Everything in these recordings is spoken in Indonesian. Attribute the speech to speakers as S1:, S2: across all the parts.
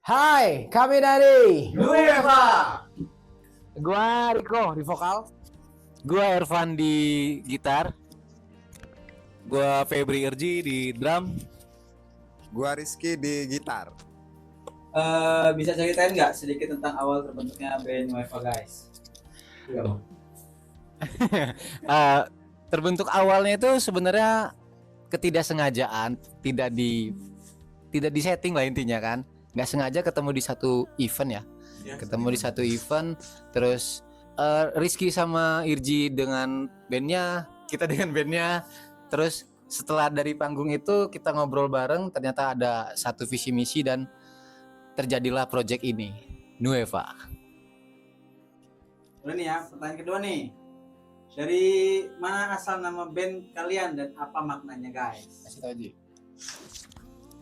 S1: Hai, kami dari
S2: Nueva.
S1: Gua Riko di vokal.
S3: Gua Ervan di gitar. Gua Febri Erji di drum.
S4: Gua Rizky di gitar.
S2: Bisa ceritain nggak sedikit tentang awal terbentuknya band Nueva guys? Iya.
S3: Terbentuk awalnya itu sebenarnya ketidaksengajaan, tidak di setting lah intinya kan. Nggak sengaja ketemu di satu event ya. Ketemu di satu event, terus Rizky sama Irji dengan bandnya, kita dengan bandnya. Terus setelah dari panggung itu kita ngobrol bareng, ternyata ada satu visi misi dan terjadilah project ini, Nueva.
S2: Udah nih ya, pertanyaan kedua nih. Dari mana asal nama band kalian dan apa maknanya guys?
S3: Kasih tau aja.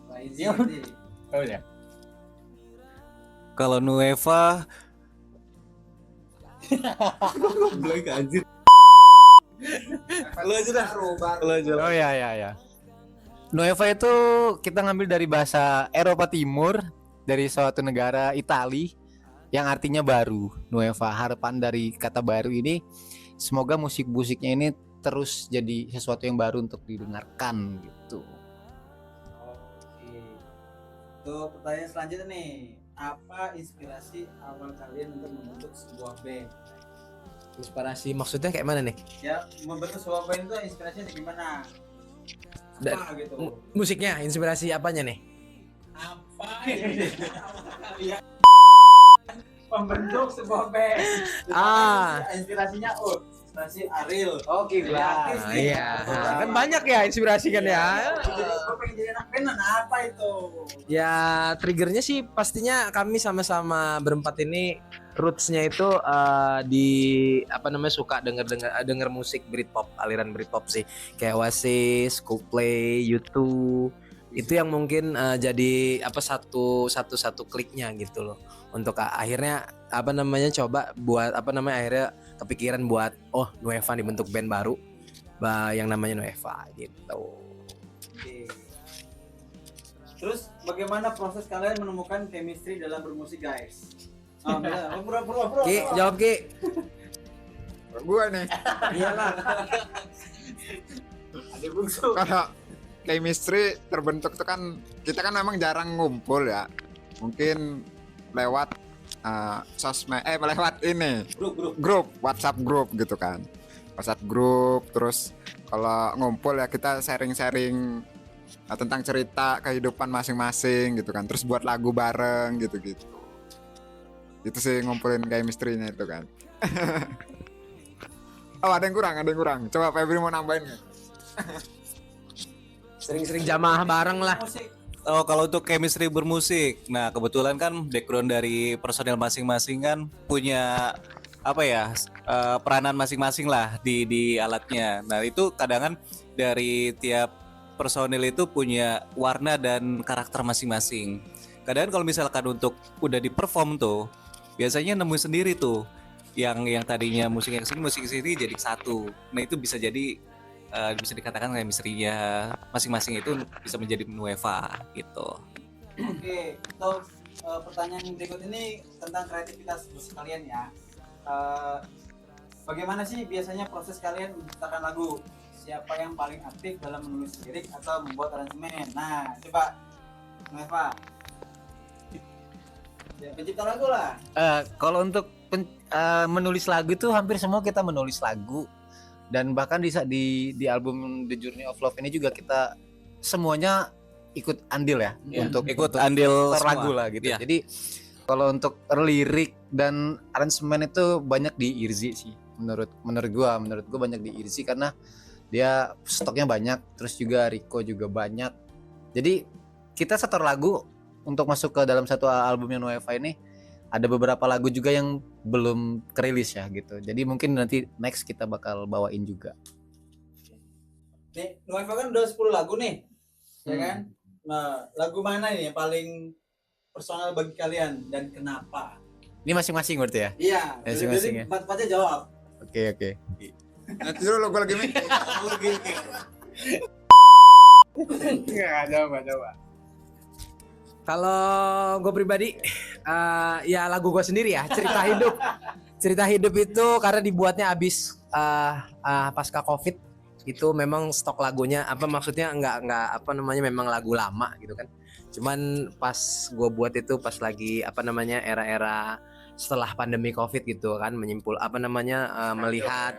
S2: Wah, Izzy, Izzy.
S3: Tahu ya? Kalau Nueva
S4: Belum anjir.
S3: Lu aja dah. Oh ya. Nueva itu kita ngambil dari bahasa Eropa Timur, dari suatu negara Itali yang artinya baru. Nueva, harapan dari kata baru ini, semoga musik-musiknya ini terus jadi sesuatu yang baru untuk didengarkan gitu.
S2: Oke. Tuh pertanyaan selanjutnya nih. Apa inspirasi awal kalian untuk membentuk sebuah band?
S1: Inspirasi maksudnya kayak mana nih?
S2: Ya, membentuk sebuah band itu inspirasinya gimana? Apa gitu?
S1: Musiknya, inspirasi apanya nih?
S2: Apa ini? Kalian membentuk sebuah band. Inspirasinya inspirasi Ariel.
S1: Oke,
S2: Kreatif nih.
S1: iya. Kan banyak ya inspirasi kan ya.
S2: Gue pengen jadi anak band, apa itu?
S1: Ya triggernya sih pastinya kami sama-sama berempat ini rootsnya itu di apa namanya suka denger musik Britpop, aliran Britpop sih, kayak Oasis, Coldplay, U2. Itu yang mungkin jadi apa satu kliknya gitu loh, untuk akhirnya apa namanya coba buat apa namanya akhirnya kepikiran buat Nueva dibentuk band baru yang namanya Nueva gitu.
S2: Oke. Terus bagaimana proses kalian menemukan chemistry dalam bermusik guys? Bro.
S1: Ki, jawab Ki.
S4: Gua nih.
S2: Iyalah. Ada bungsu.
S4: Kalau chemistry terbentuk itu kan kita kan memang jarang ngumpul ya. Mungkin lewat sosmed lewat ini grup WhatsApp grup gitu kan. WhatsApp grup, terus kalau ngumpul ya kita sharing-sharing tentang cerita kehidupan masing-masing gitu kan. Terus buat lagu bareng gitu-gitu. Itu sih ngumpulin chemistry-nya itu kan. Ada yang kurang. Coba Febri mau nambahin nggak?
S1: Sering-sering jamaah bareng lah.
S2: Musik.
S3: Oh, kalau untuk chemistry bermusik, nah kebetulan kan background dari personel masing-masing kan punya apa ya peranan masing-masing lah di alatnya. Nah itu kadang kan dari tiap personil itu punya warna dan karakter masing-masing. Kadang kalau misalkan untuk udah di perform tuh, biasanya nemuin sendiri tuh yang tadinya musik yang sini jadi satu. Nah itu bisa jadi bisa dikatakan chemistry-nya masing-masing itu bisa menjadi Nueva gitu.
S2: Oke, untuk pertanyaan berikut ini tentang kreativitas musik kalian ya. Bagaimana sih biasanya proses kalian menciptakan lagu? Siapa yang paling aktif dalam menulis lirik atau membuat aransemen? Nah, coba Nueva. Ya, pencipta lagu lah.
S3: Kalau untuk menulis lagu itu hampir semua kita menulis lagu, dan bahkan di album The Journey of Love ini juga kita semuanya ikut andil ya, untuk ikut andil lagu lah gitu.
S1: Yeah.
S3: Jadi kalau untuk lirik dan aransemen itu banyak di Irzi sih, menurut gua banyak di Irzi karena dia stoknya banyak, terus juga Riko juga banyak. Jadi kita setor lagu untuk masuk ke dalam satu albumnya Nueva ini, ada beberapa lagu juga yang belum kerilis ya gitu. Jadi mungkin nanti next kita bakal bawain juga.
S2: Nih, Nueva kan udah 10 lagu nih. Ya kan? Nah, lagu mana nih yang paling personal bagi kalian dan kenapa?
S3: Ini masing-masing berarti ya?
S2: Iya,
S3: Masing-masing ya?
S2: empat-empatnya jawab.
S3: Oke.
S4: Nanti dulu gue lagi mikir.
S3: Enggak, coba.
S1: Kalau gue pribadi, ya lagu gue sendiri ya, cerita hidup. Cerita hidup itu karena dibuatnya abis pasca COVID, itu memang stok lagunya apa maksudnya nggak apa namanya memang lagu lama gitu kan. Cuman pas gue buat itu pas lagi apa namanya era-era setelah pandemi COVID gitu kan, menyimpul apa namanya melihat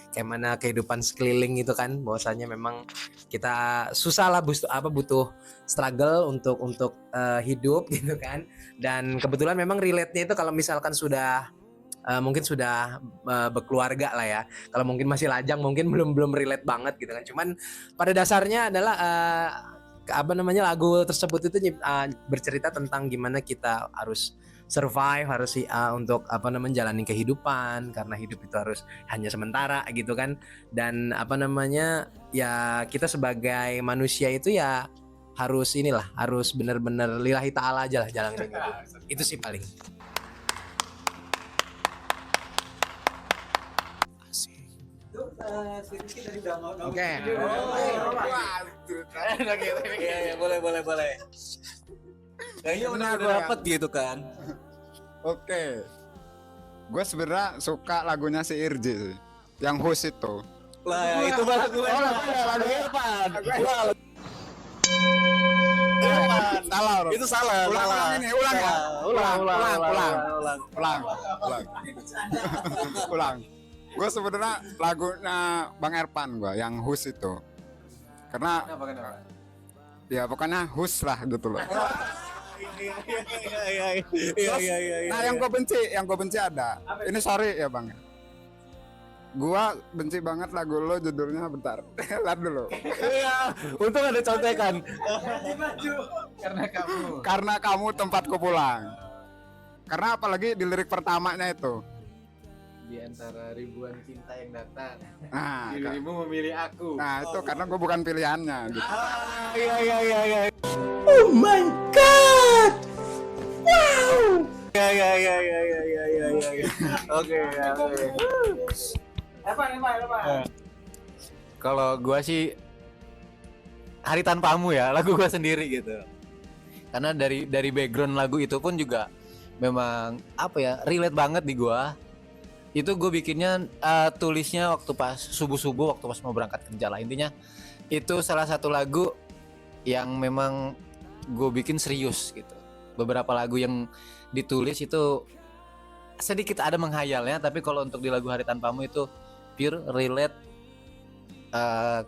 S1: kayak mana kehidupan sekeliling gitu kan, bahwasanya memang kita susah lah butuh struggle untuk hidup gitu kan. Dan kebetulan memang relate-nya itu kalau misalkan sudah mungkin sudah berkeluarga lah ya. Kalau mungkin masih lajang mungkin belum relate banget gitu kan. Cuman pada dasarnya adalah apa namanya lagu tersebut itu bercerita tentang gimana kita harus survive, harus untuk apa namanya menjalani kehidupan, karena hidup itu harus hanya sementara gitu kan. Dan apa namanya ya kita sebagai manusia itu ya harus harus benar-benar lillahi ta'ala aja lah jalanin gitu. Itu sih paling.
S2: Si Rizky tadi udah mau
S1: Oke.
S3: Iya, boleh. Kayaknya udah dapet gitu kan.
S4: Oke. Gue sebenarnya suka lagunya si Irji sih. Yang Hus itu.
S3: Lah ya, itu lagu lagu Irfan.
S4: Salah bro.
S3: Itu salah.
S4: Ulang ini, ulang ya. Ulang. Gue sebenarnya lagunya Bang Erpan gue yang Hus itu. Karena ya pokoknya Hus lah gitu loh.
S3: Iya.
S4: Nah, yang gue benci ada. Ini sorry ya Bang. Gua benci banget lagu lo judulnya bentar. Lihat dulu.
S3: Iya, untung ada contekan.
S4: Karena kamu tempatku pulang. Karena apalagi di lirik pertamanya itu.
S5: Di antara ribuan cinta yang datang,
S4: Nah,
S5: dirimu memilih aku.
S4: nah itu karena gue bukan pilihannya gitu.
S3: Iya.
S1: Oh my god.
S3: Iya. Oke.
S2: Apa?
S5: Kalau gua sih Hari Tanpamu ya, lagu gua sendiri gitu. Karena dari background lagu itu pun juga memang apa ya, relate banget di gua. Itu gue bikinnya tulisnya waktu pas subuh-subuh, waktu pas mau berangkat kerja lah. Intinya itu salah satu lagu yang memang gue bikin serius gitu. Beberapa lagu yang ditulis itu sedikit ada menghayalnya, tapi kalau untuk di lagu Hari Tanpamu itu pure relate,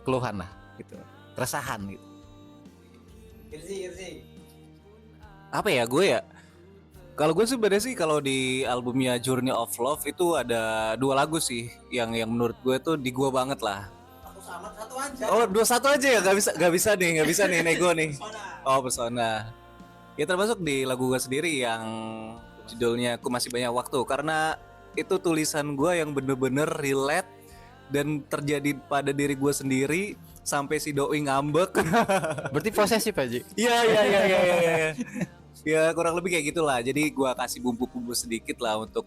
S5: keluhan lah gitu, keresahan gitu.
S2: Irzi.
S3: Apa ya gue ya? Kalau gue sebenarnya sih kalau di albumnya Journey of Love itu ada 2 lagu sih yang menurut gue tuh di gue banget lah.
S2: Aku sama satu aja.
S3: Oh 21 aja ya, nggak bisa nih nego nih. Oh Persona. Ya termasuk di lagu gue sendiri yang judulnya Ku Masih Banyak Waktu, karena itu tulisan gue yang bener-bener relate dan terjadi pada diri gue sendiri sampai si doi ngambek.
S5: Berarti posesif aja.
S3: Iya. Ya kurang lebih kayak gitulah. Jadi gua kasih bumbu-bumbu sedikit lah untuk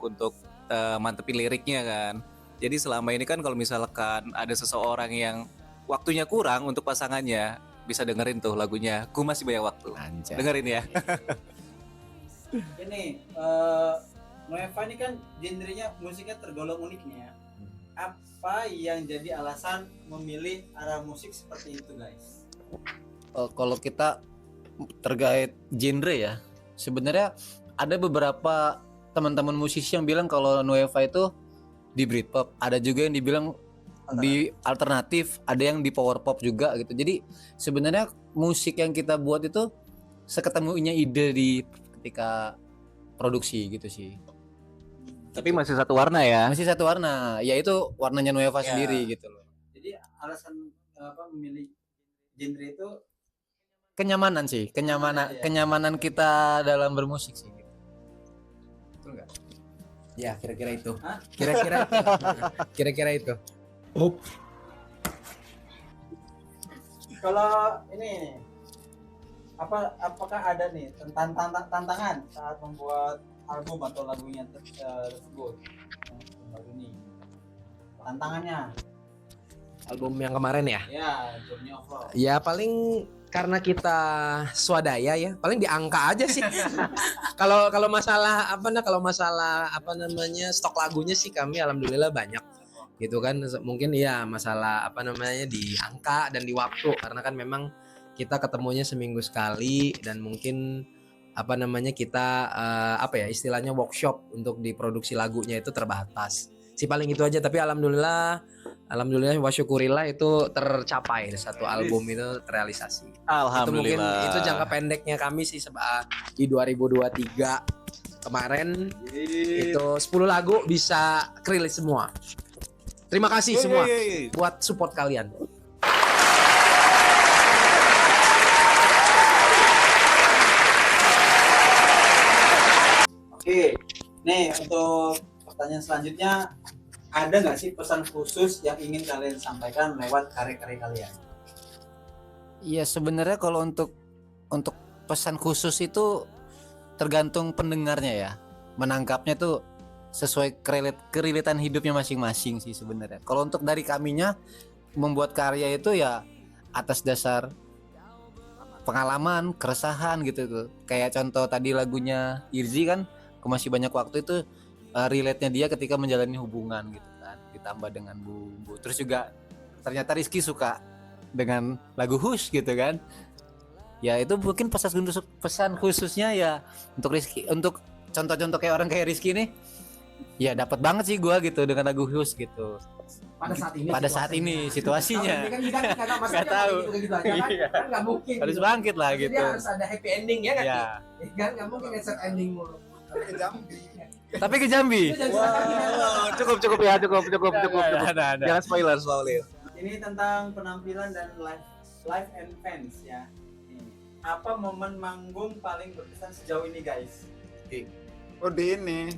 S3: mantepin liriknya kan. Jadi selama ini kan kalau misalkan ada seseorang yang waktunya kurang untuk pasangannya, bisa dengerin tuh lagunya Ku Masih Banyak Waktu.
S5: Anjay.
S3: Dengerin ya.
S2: Ini Nueva ini kan genrenya musiknya tergolong unik nih ya. Apa yang jadi alasan memilih arah musik seperti itu guys?
S5: Kalau kita terkait genre ya, sebenarnya ada beberapa teman-teman musisi yang bilang kalau Nueva itu di Britpop, ada juga yang dibilang di alternatif, ada yang di power pop juga gitu. Jadi sebenarnya musik yang kita buat itu seketemunya ide di ketika produksi gitu sih.
S3: Tapi masih satu warna ya.
S5: Masih satu warna, yaitu warnanya Nueva
S3: Ya.
S5: sendiri gitu loh.
S2: Jadi alasan memilih genre itu
S5: Kenyamanan sih,
S2: Iya.
S5: kenyamanan kita dalam bermusik sih. Betul nggak?
S1: Ya kira-kira itu.
S2: Hah?
S1: Kira-kira itu.
S2: kalau ini apakah ada nih tantangan saat membuat album atau lagunya tersebut yang baru ini? Tantangannya
S1: Album yang kemarin ya.
S2: ya Journey of Love.
S1: Ya paling karena kita swadaya ya, paling di angka aja sih. Kalau masalah apa namanya stok lagunya sih kami alhamdulillah banyak gitu kan. Mungkin ya masalah apa namanya di angka dan di waktu, karena kan memang kita ketemunya seminggu sekali dan mungkin apa namanya kita apa ya istilahnya workshop untuk diproduksi lagunya itu terbatas. Si paling itu aja, tapi alhamdulillah wa syukurillah itu tercapai, satu album itu terrealisasi. Itu mungkin
S3: Alhamdulillah.
S1: itu jangka pendeknya kami sih di 2023 kemarin itu 10 lagu bisa rilis semua. Terima kasih semua buat support kalian.
S2: Oke, nih untuk pertanyaan selanjutnya, ada nggak sih pesan khusus yang ingin kalian sampaikan lewat karya-karya kalian?
S5: Iya sebenarnya kalau untuk pesan khusus itu tergantung pendengarnya ya, menangkapnya tuh sesuai kerilitan hidupnya masing-masing sih sebenarnya. Kalau untuk dari kaminya membuat karya itu ya atas dasar pengalaman, keresahan gitu tuh. Kayak contoh tadi lagunya Irzi kan, Aku Masih Banyak Waktu itu relate-nya dia ketika menjalani hubungan gitu kan, ditambah dengan bumbu. Terus juga ternyata Rizky suka dengan lagu Hush gitu kan. Ya itu mungkin pesan khususnya ya untuk Rizky, untuk contoh-contoh kayak orang kayak Rizky nih. Ya dapat banget sih gua gitu dengan lagu Hush gitu. Pada saat ini situasinya. Nggak tahu. Iya.
S1: Kan nggak mungkin.
S5: Harus bangkit lah gitu.
S1: Jadi harus ada happy ending ya kan?
S5: Ya.
S1: Kan nggak mungkin sad ending mulu.
S5: Tapi ke Jambi.
S3: Cukup ya, cukup.
S5: Ada.
S3: Jangan spoiler.
S2: Ini tentang penampilan dan live and fans ya. Nih, apa momen manggung paling berkesan sejauh ini guys?
S4: Oh di ini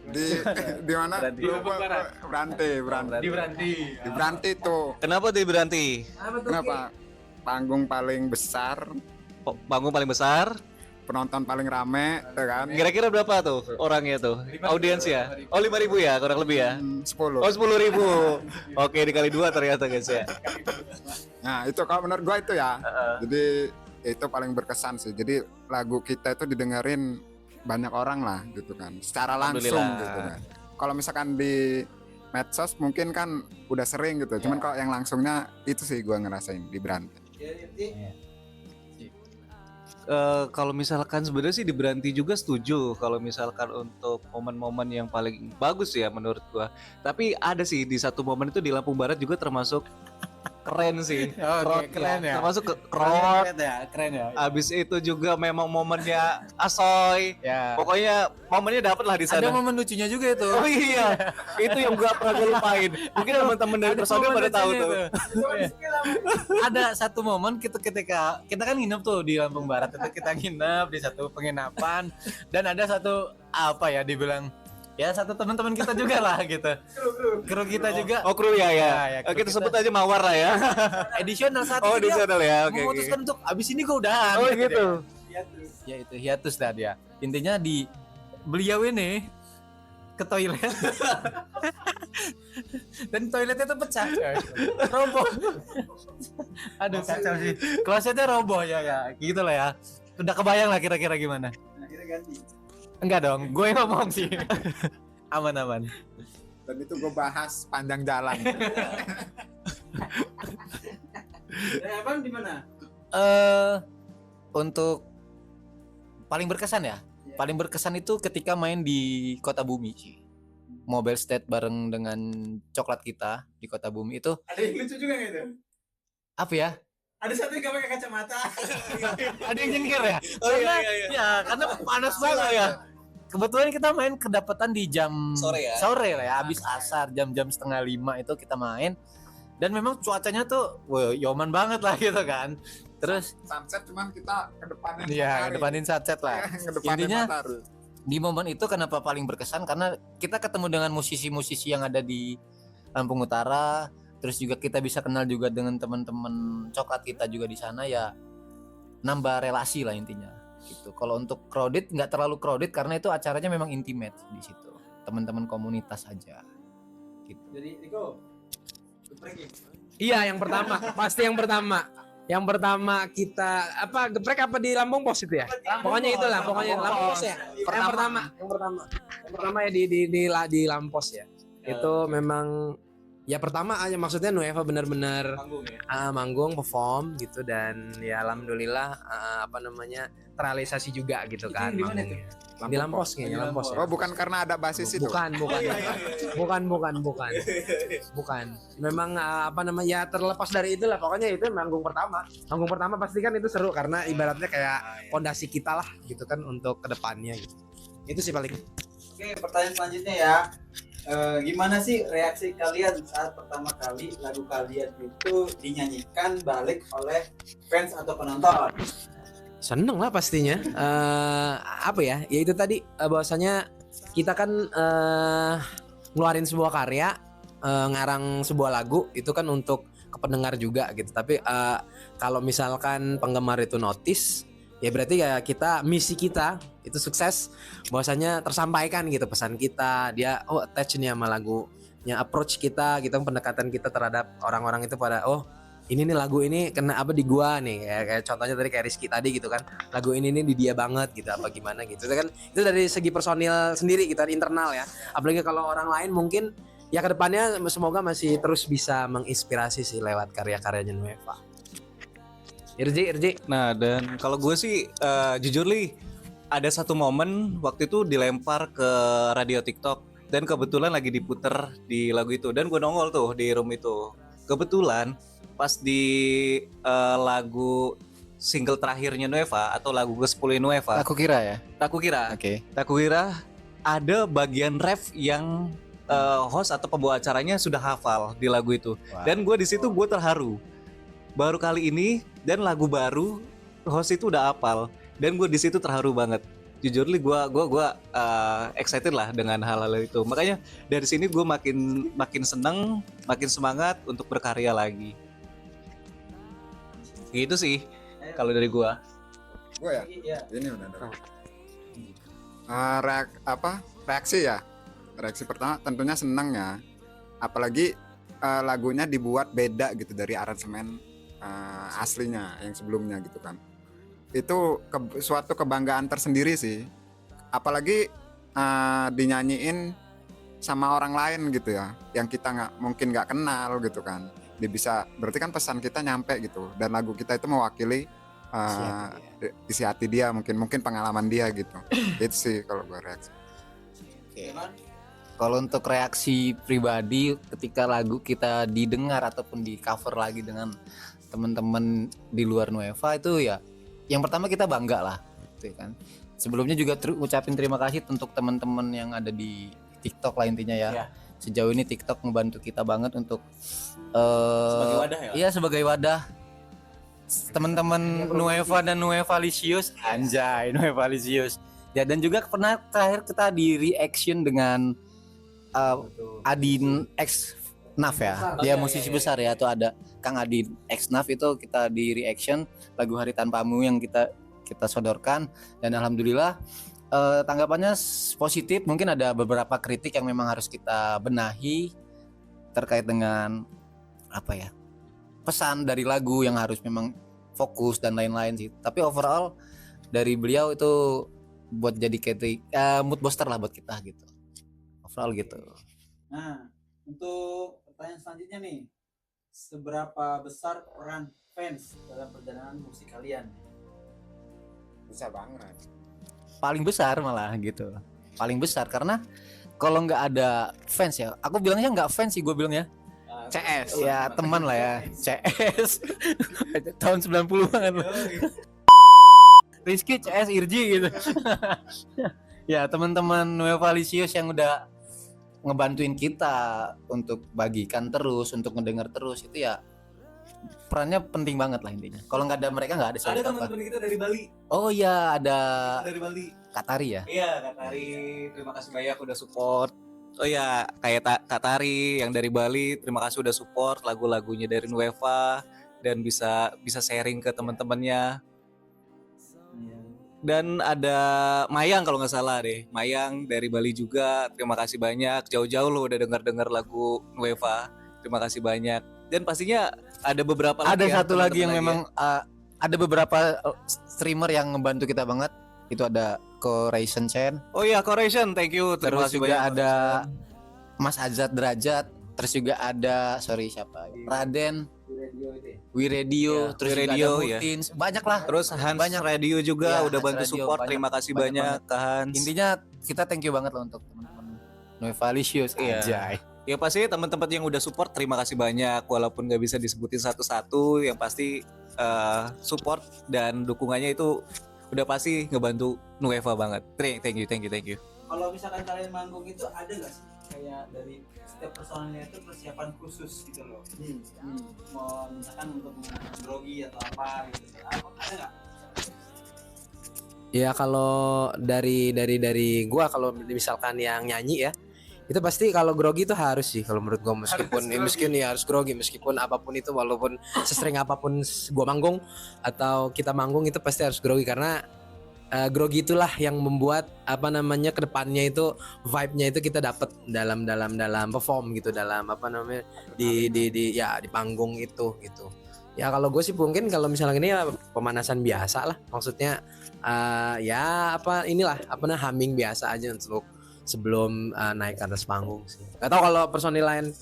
S4: di mana?
S3: Beranti.
S4: Lupa, Di Beranti tuh.
S3: Kenapa tuh berhenti?
S4: Kenapa? Panggung paling besar,
S3: Panggung paling besar.
S4: penonton paling rame, ya kan?
S3: Kira-kira berapa tuh orangnya tuh? Audiens ya? Oh 5.000 ya, kurang lebih ya?
S4: 10.
S3: Oh 10.000. Oke dikali 2 ternyata guys ya.
S4: Nah itu kalau menurut gua itu ya. Jadi itu paling berkesan sih. Jadi lagu kita itu didengerin banyak orang lah gitu kan, secara langsung
S3: Alhamdulillah.
S4: gitu kan. Kalau misalkan di medsos mungkin kan udah sering gitu. Cuman kalau yang langsungnya itu sih gua ngerasain di Beranti.
S3: Kalau misalkan sebenarnya sih di Beranti juga setuju kalau misalkan untuk momen-momen yang paling bagus ya menurut gua. Tapi ada sih di satu momen itu di Lampung Barat juga termasuk keren sih.
S5: Oke, keren ya.
S3: Termasuk rock.
S5: Keren ya.
S3: Abis itu juga memang momennya asoy.
S5: Ya.
S3: Pokoknya momennya dapet lah di
S5: Ada
S3: sana.
S5: momen lucunya juga itu.
S3: Oh iya, itu yang gua pernah gue lupain. Mungkin teman-teman dari personil pada tahu tuh.
S5: Ada satu momen ketika kita kan nginep tuh di Lampung Barat, itu kita nginep di satu penginapan dan ada satu apa ya dibilang ya satu teman-teman kita juga lah gitu. Kru kita juga
S3: Oh kru ya.
S5: Ya, kru
S3: Kita
S5: kita.
S3: sebut aja Mawar lah ya.
S5: additional satu.
S3: Oh di channel ya, oke.
S5: Memutuskan untuk abis ini gue udahan.
S3: Oh gitu.
S5: Ya itu hiatus dah dia. Intinya di beliau ini ke toilet dan toiletnya tuh pecah coy. Roboh. Aduh kacau sih. Klosetnya roboh ya gitu lah ya. Udah kebayang lah kira-kira gimana.
S2: Akhirnya ganti.
S5: Enggak dong, gue yang ngomong sih. Aman.
S4: Dan itu gue bahas panjang jalan.
S2: Abang di mana?
S5: Untuk paling berkesan ya. Paling berkesan itu ketika main di Kota Bumi sih. Mobile State bareng dengan coklat kita di Kota Bumi itu
S2: Ada yang lucu juga gitu.
S5: apa ya?
S2: Ada satu yang gak pakai kacamata.
S5: Ada yang nyengir ya?
S3: Oh, iya.
S5: Ya, karena panas banget ya. Kebetulan kita main kedapatan di jam
S3: Sore ya?
S5: lah ya, habis asar jam-jam 4:30 itu kita main. Dan memang cuacanya tuh yoman banget lah gitu kan. Terus
S4: Sunset cuman kita kedepanin.
S5: ya kedepanin sunset lah.
S4: Kedepanin
S5: Intinya
S4: matahari.
S5: di momen itu kenapa paling berkesan karena kita ketemu dengan musisi-musisi yang ada di Lampung Utara, terus juga kita bisa kenal juga dengan teman-teman coklat kita juga di sana ya, nambah relasi lah intinya gitu. Kalau untuk crowded nggak terlalu crowded karena itu acaranya memang intimate di situ, teman-teman komunitas aja gitu.
S2: Jadi Niko pergi.
S1: Iya, yang pertama, pasti yang pertama. Yang pertama kita apa geprek apa di Lampung Pos itu ya? Pokoknya itulah, pokoknya Lampung Pos ya. Yang pertama ya di Lampos ya. Itu memang ya pertama aja maksudnya Nueva benar-benar manggung perform gitu dan ya alhamdulillah apa namanya terrealisasi juga gitu kan manggungnya. Di Lampos kayaknya Lampos.
S4: Oh, bukan karena ada basis itu.
S1: Bukan. Bukan. Memang apa namanya ya terlepas dari itulah pokoknya itu manggung pertama. Manggung pertama pasti kan itu seru karena ibaratnya kayak fondasi kita lah gitu kan untuk kedepannya gitu. Itu sih paling.
S2: Oke, pertanyaan selanjutnya ya. Gimana sih reaksi kalian saat pertama kali lagu kalian itu dinyanyikan balik oleh fans atau penonton?
S1: Seneng lah pastinya. Apa ya? Ya itu tadi bahwasanya kita kan ngeluarin sebuah karya, ngarang sebuah lagu itu kan untuk ke pendengar juga gitu. Tapi kalau misalkan penggemar itu notice, ya berarti ya misi kita itu sukses, bahwasanya tersampaikan gitu pesan kita, dia attach nih sama lagunya, approach kita gitu, pendekatan kita terhadap orang-orang itu pada ini nih lagu ini kena apa di gua nih kayak contohnya tadi kayak Rizky tadi gitu kan, lagu ini nih di dia banget gitu apa gimana gitu kan, itu dari segi personil sendiri kita internal ya, apalagi kalau orang lain mungkin ya kedepannya semoga masih terus bisa menginspirasi sih lewat karya-karyanya Nueva. Irji.
S3: Nah, dan kalau gue sih jujur Li, ada satu momen waktu itu dilempar ke radio TikTok dan kebetulan lagi diputer di lagu itu dan gue nongol tuh di room itu. Kebetulan pas di lagu single terakhirnya Nueva atau lagu ke-10 Nueva.
S5: Aku kira ya.
S3: Aku kira ada bagian ref yang host atau pembawa acaranya sudah hafal di lagu itu.
S5: Wow.
S3: Dan gue di situ gue terharu. Baru kali ini dan lagu baru host itu udah hafal dan gue di situ terharu banget. Jujur li gue excited lah dengan hal-hal itu. Makanya dari sini gue makin seneng, makin semangat untuk berkarya lagi. Gitu sih kalau dari gue.
S4: Gue ya.
S2: Iya.
S4: Ini udah ada. Reaksi ya. Reaksi pertama tentunya seneng ya. Apalagi lagunya dibuat beda gitu dari aransemen aslinya yang sebelumnya gitu kan. Itu suatu kebanggaan tersendiri sih, apalagi dinyanyiin sama orang lain gitu ya, yang kita mungkin nggak kenal gitu kan. Dia bisa, berarti kan pesan kita nyampe gitu, dan lagu kita itu mewakili isi hati dia, mungkin pengalaman dia gitu. Itu sih kalau gue reaksi.
S5: Kalau untuk reaksi pribadi ketika lagu kita didengar ataupun di cover lagi dengan teman-teman di luar Nueva itu ya, yang pertama kita bangga lah, gitu kan. Sebelumnya juga ucapin terima kasih untuk teman-teman yang ada di TikTok lah intinya ya.
S3: Ya.
S5: Sejauh ini TikTok membantu kita banget untuk
S3: Sebagai wadah ya?
S5: Iya, sebagai wadah. Teman-teman Nueva dan Nueva Licious, anjay Nueva Licious. Ya, dan juga pernah terakhir kita di reaction dengan Adin X Naf ya. Dia musisi besar ya, atau ada Kang Adin X Naf, itu kita di reaction lagu Hari Tanpamu yang kita sodorkan, dan alhamdulillah tanggapannya positif. Mungkin ada beberapa kritik yang memang harus kita benahi terkait dengan apa ya, pesan dari lagu yang harus memang fokus dan lain-lain sih. Tapi overall dari beliau itu buat jadi mood booster lah buat kita gitu. Overall gitu.
S2: Nah, untuk pertanyaan selanjutnya nih, seberapa besar peran fans dalam perjalanan musik kalian?
S4: Bisa banget.
S5: Paling besar malah gitu. Paling besar karena kalau nggak ada fans ya, aku bilangnya nggak fans sih, gue bilangnya CS ya, teman lah ya. CS tahun 90-an Rizky, CS, Irji gitu. Ya, teman-teman Nueva Licious yang udah ngebantuin kita untuk bagikan terus, untuk ngedengar terus, itu ya perannya penting banget lah intinya. Kalau nggak ada mereka nggak ada siapa.
S3: Ada teman-teman kita dari Bali.
S5: Oh iya, ada
S3: Dari Bali.
S5: Katari ya.
S3: Iya, Katari. Terima kasih banyak udah support. Oh ya, kayak Katari yang dari Bali, terima kasih udah support lagu-lagunya dari Nueva dan bisa sharing ke teman-temannya. Dan ada Mayang kalau nggak salah deh, Mayang dari Bali juga, terima kasih banyak. Jauh-jauh lo udah dengar lagu Nueva, terima kasih banyak. Dan pastinya ada beberapa
S5: Ada
S3: lagi ya,
S5: satu lagi yang
S3: teman-teman
S5: memang ada beberapa streamer yang ngebantu kita banget. Itu ada Koration Chen,
S3: ya. Oh iya, Correction, thank you. Terima
S5: terus
S3: kasih
S5: juga
S3: banyak.
S5: ada Mas Azad Derajat, terus juga ada siapa? Raden,
S2: Radio itu ya.
S5: Wiradio,
S3: Ya,
S5: terus
S3: Wiradio,
S5: juga ada
S3: ya.
S5: Mutin, banyak lah.
S3: Terus Hans
S5: Banyak.
S3: Radio juga
S5: Iya,
S3: udah
S5: Hans
S3: bantu
S5: Radio,
S3: support.
S5: banyak-
S3: Terima kasih
S5: banyak
S3: banyak ke Hans.
S5: Intinya kita thank you banget loh untuk teman-teman Noevalicious
S3: Iya.
S5: Anjay.
S3: Ya pasti teman-teman yang udah support terima kasih banyak walaupun nggak bisa disebutin satu-satu, yang pasti support dan dukungannya itu udah pasti ngebantu Nueva banget. Thank you.
S2: Kalau misalkan kalian manggung itu ada nggak sih kayak dari setiap personalnya itu persiapan khusus gitu loh? Mau misalkan untuk menggunakan grogi atau apa gitu, ada nggak?
S1: Ya kalau dari gua, kalau misalkan yang nyanyi ya, itu pasti kalau grogi itu harus sih kalau menurut gua, meskipun harus grogi, meskipun apapun itu, walaupun sesering apapun gua manggung atau kita manggung, itu pasti harus grogi, karena grogi itulah yang membuat kedepannya itu vibe-nya itu kita dapat dalam perform gitu, dalam di panggung itu gitu. Ya kalau gue sih mungkin kalau misalnya ini ya pemanasan biasa lah, maksudnya humming biasa aja untuk sebelum naik ke atas panggung sih. Gak tau kalau personil lain.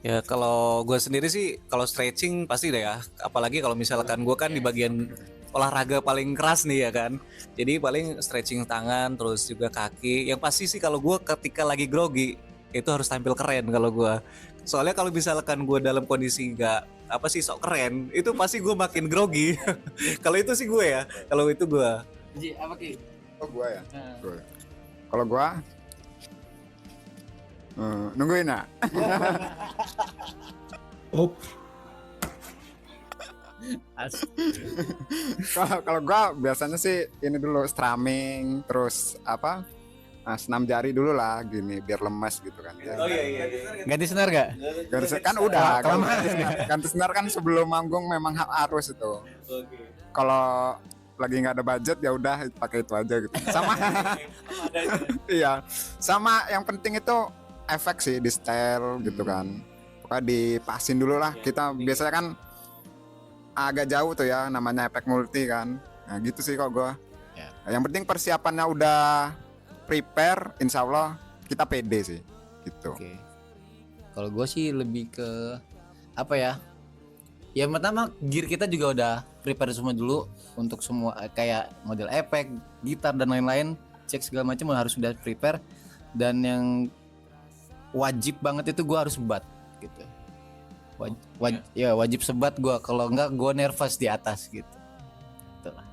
S3: Ya kalau gue sendiri sih kalau stretching pasti deh ya. Apalagi kalau misalkan gue kan di bagian olahraga paling keras nih ya kan. Jadi paling stretching tangan terus juga kaki. Yang pasti sih kalau gue ketika lagi grogi itu harus tampil keren kalau gue. Soalnya kalau misalkan gue dalam kondisi nggak sok keren, itu pasti gue makin grogi. Kalau itu sih gue ya. Kalau itu gue.
S2: Ji, apa Ki?
S4: Oh gua ya. Gua. Kalau gua nungguin ya. Kalau gua biasanya sih ini dulu strumming, terus senam jari dulu lah gini biar lemes gitu kan. Ya.
S3: Oh iya.
S5: Ganti senar gak?
S4: Garis kan udah ganti senar kan sebelum manggung memang harus itu. Kalau lagi nggak ada budget ya udah pakai itu aja gitu. Sama iya. Sama yang penting itu efek sih di style gitu kan. Pokoknya dipasin dulu lah. Kita biasanya kan agak jauh tuh ya namanya efek multi kan. Nah gitu sih kok gua.
S5: Ya.
S4: Yang penting persiapannya udah prepare, insya Allah kita pede sih gitu.
S5: Oke. Kalau gue sih lebih ke apa ya? Ya pertama gear kita juga udah prepare semua dulu untuk semua kayak model efek, gitar dan lain-lain, cek segala macam harus sudah prepare. Dan yang wajib banget itu gue harus sebat gitu. Wajib sebat gue, kalau enggak gue nervous di atas gitu. Itulah.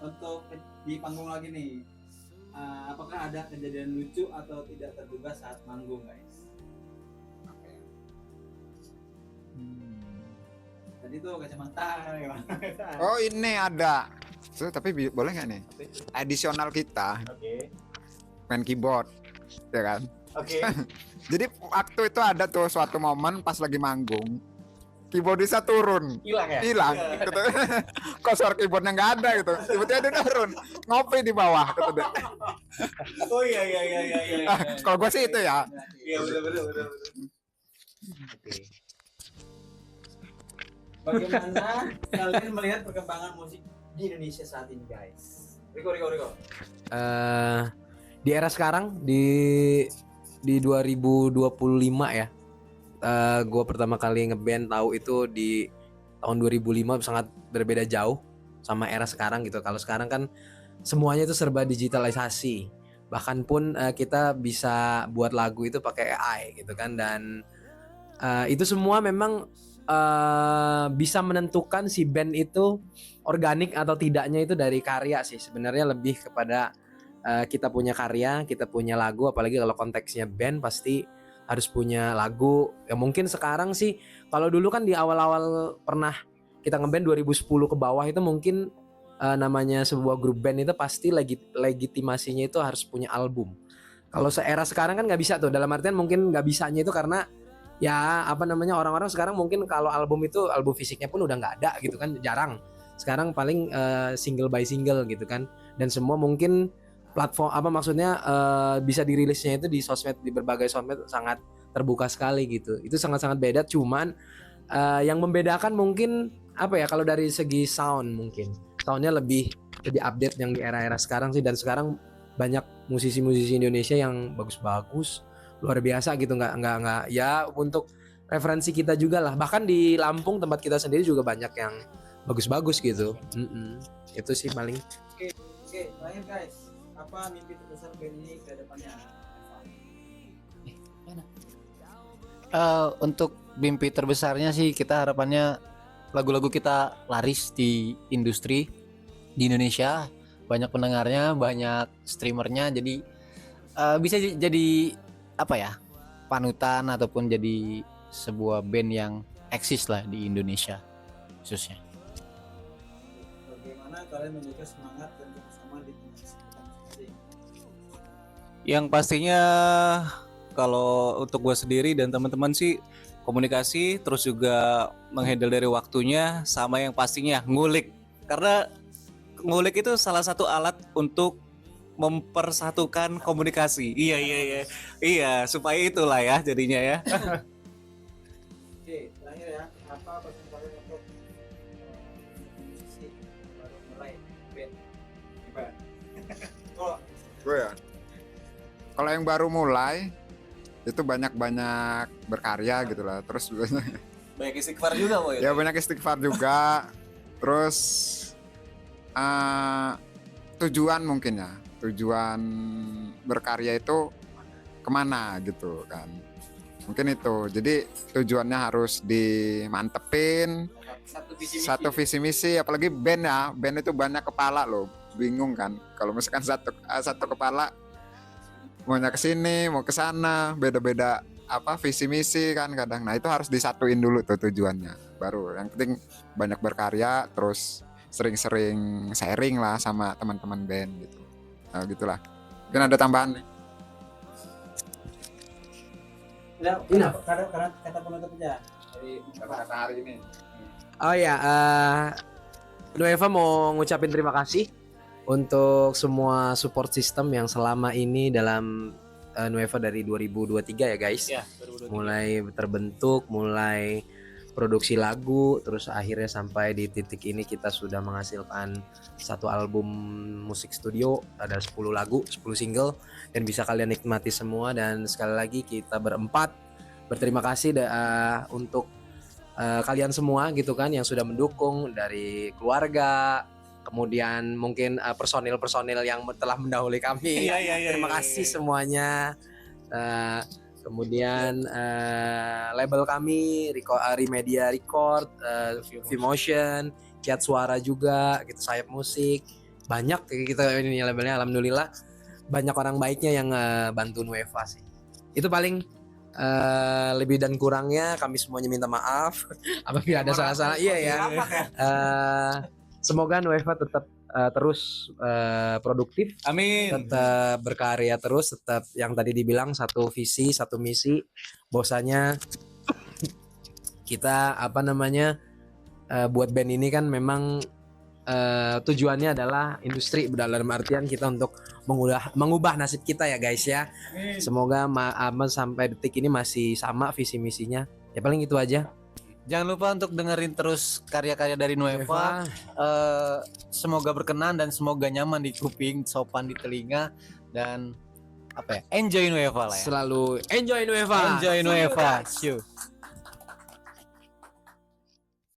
S2: Untuk di panggung lagi nih, apakah ada kejadian lucu atau tidak terduga saat manggung guys? Tadi tuh kacamata gimana?
S4: Oh ini ada. Tapi boleh nggak nih? Additional kita main keyboard, ya kan?
S2: Oke.
S4: Jadi waktu itu ada tuh suatu momen pas lagi manggung, keyboardisnya turun,
S2: Hilang ya?
S4: hilang. Gitu. Kok suara keyboardnya nggak ada gitu? Tiba-tiba dia turun, ngopi di bawah. Gitu deh.
S2: Oh iya.
S4: Kalau gue sih itu ya.
S2: Iya benar. Oke. Bagaimana kalian melihat perkembangan musik di Indonesia saat ini guys? Riko.
S1: Di era sekarang di 2025 ya, gue pertama kali ngeband tahu itu di tahun 2005, sangat berbeda jauh sama era sekarang gitu. Kalau sekarang kan semuanya itu serba digitalisasi, bahkan pun kita bisa buat lagu itu pakai AI gitu kan, dan itu semua memang bisa menentukan si band itu organik atau tidaknya itu dari karya sih. Sebenarnya lebih kepada kita punya karya, kita punya lagu, apalagi kalau konteksnya band pasti harus punya lagu. Ya mungkin sekarang sih, kalau dulu kan di awal-awal pernah kita ngeband 2010 ke bawah itu mungkin namanya sebuah grup band itu pasti legitimasinya itu harus punya album. Kalau seera sekarang kan nggak bisa tuh, dalam artian mungkin nggak bisanya itu karena ya orang-orang sekarang mungkin kalau album itu album fisiknya pun udah nggak ada gitu kan, jarang. Sekarang paling single by single gitu kan, dan semua mungkin platform bisa dirilisnya itu di sosmed, di berbagai sosmed sangat terbuka sekali gitu. Itu sangat-sangat beda. Cuman Yang membedakan mungkin apa ya, kalau dari segi sound mungkin soundnya lebih update yang di era-era sekarang sih, dan sekarang banyak musisi-musisi Indonesia yang bagus-bagus luar biasa gitu, nggak ya, untuk referensi kita juga lah, bahkan di Lampung tempat kita sendiri juga banyak yang bagus-bagus gitu. Itu sih paling.
S2: Oke, terakhir guys, apa mimpi terbesar band ini ke depannya?
S5: Untuk mimpi terbesarnya sih, kita harapannya lagu-lagu kita laris di industri di Indonesia, banyak pendengarnya, banyak streamernya, jadi bisa jadi apa ya, panutan ataupun jadi sebuah band yang eksis lah di Indonesia khususnya.
S2: Bagaimana kalian menjaga semangat dan bersama di tengah kesibukan masing-masing?
S3: Yang pastinya kalau untuk gue sendiri dan teman-teman sih, komunikasi, terus juga menghandle dari waktunya, sama yang pastinya ngulik. Karena ngulik itu salah satu alat untuk mempersatukan komunikasi. Iya, supaya itulah ya jadinya ya.
S2: Oke, terakhir ya, apa pesan kalian untuk musisi baru mulai band? Gimana?
S4: Gue ya, kalau yang baru mulai itu banyak-banyak berkarya gitu lah, terus
S3: Banyak istighfar juga Boy.
S4: ya banyak istighfar juga, terus tujuan mungkin ya, tujuan berkarya itu kemana gitu kan, mungkin itu. Jadi tujuannya harus dimantepin, satu visi misi, apalagi band ya, band itu banyak kepala loh, bingung kan kalau misalkan satu kepala maunya ke sini mau ke sana, beda-beda apa visi misi kan kadang. Nah itu harus disatuin dulu tuh tujuannya, baru yang penting banyak berkarya, terus sering-sering sharing lah sama teman-teman band gitu. Nah gitulah, mungkin ada tambahan nih.
S2: Udah, kata penutup aja dari
S4: Kata hari ini.
S1: Oh ya, Nueva mau ngucapin terima kasih untuk semua support system yang selama ini dalam Nueva dari 2023 ya guys.
S3: Ya,
S1: Mulai terbentuk, mulai produksi lagu, terus akhirnya sampai di titik ini kita sudah menghasilkan satu album musik studio, ada 10 lagu, 10 single, dan bisa kalian nikmati semua. Dan sekali lagi kita berempat berterima kasih untuk kalian semua gitu kan, yang sudah mendukung, dari keluarga, kemudian mungkin personil yang telah mendahului kami. Terima kasih semuanya. Kemudian label kami Remedia Record, Vmotion, Kiat Suara juga gitu, Sayap Musik, banyak kita ini labelnya, alhamdulillah banyak orang baiknya yang bantu Nueva sih. Itu paling lebih dan kurangnya kami semuanya minta maaf apabila ada salah-salah. Iya ya. Semoga Nueva tetap terus produktif,
S3: Amin.
S1: tetap berkarya terus, tetap yang tadi dibilang satu visi, satu misi. Bahwasanya kita buat band ini kan memang tujuannya adalah industri, dalam artian kita untuk mengubah nasib kita ya guys ya. Semoga sampai detik ini masih sama visi misinya. Ya paling itu aja.
S5: Jangan lupa untuk dengerin terus karya-karya dari Nueva. Semoga berkenan dan semoga nyaman di kuping, sopan di telinga, dan enjoy Nueva lah ya.
S1: Selalu enjoy Nueva.
S5: Enjoy Nueva. See you.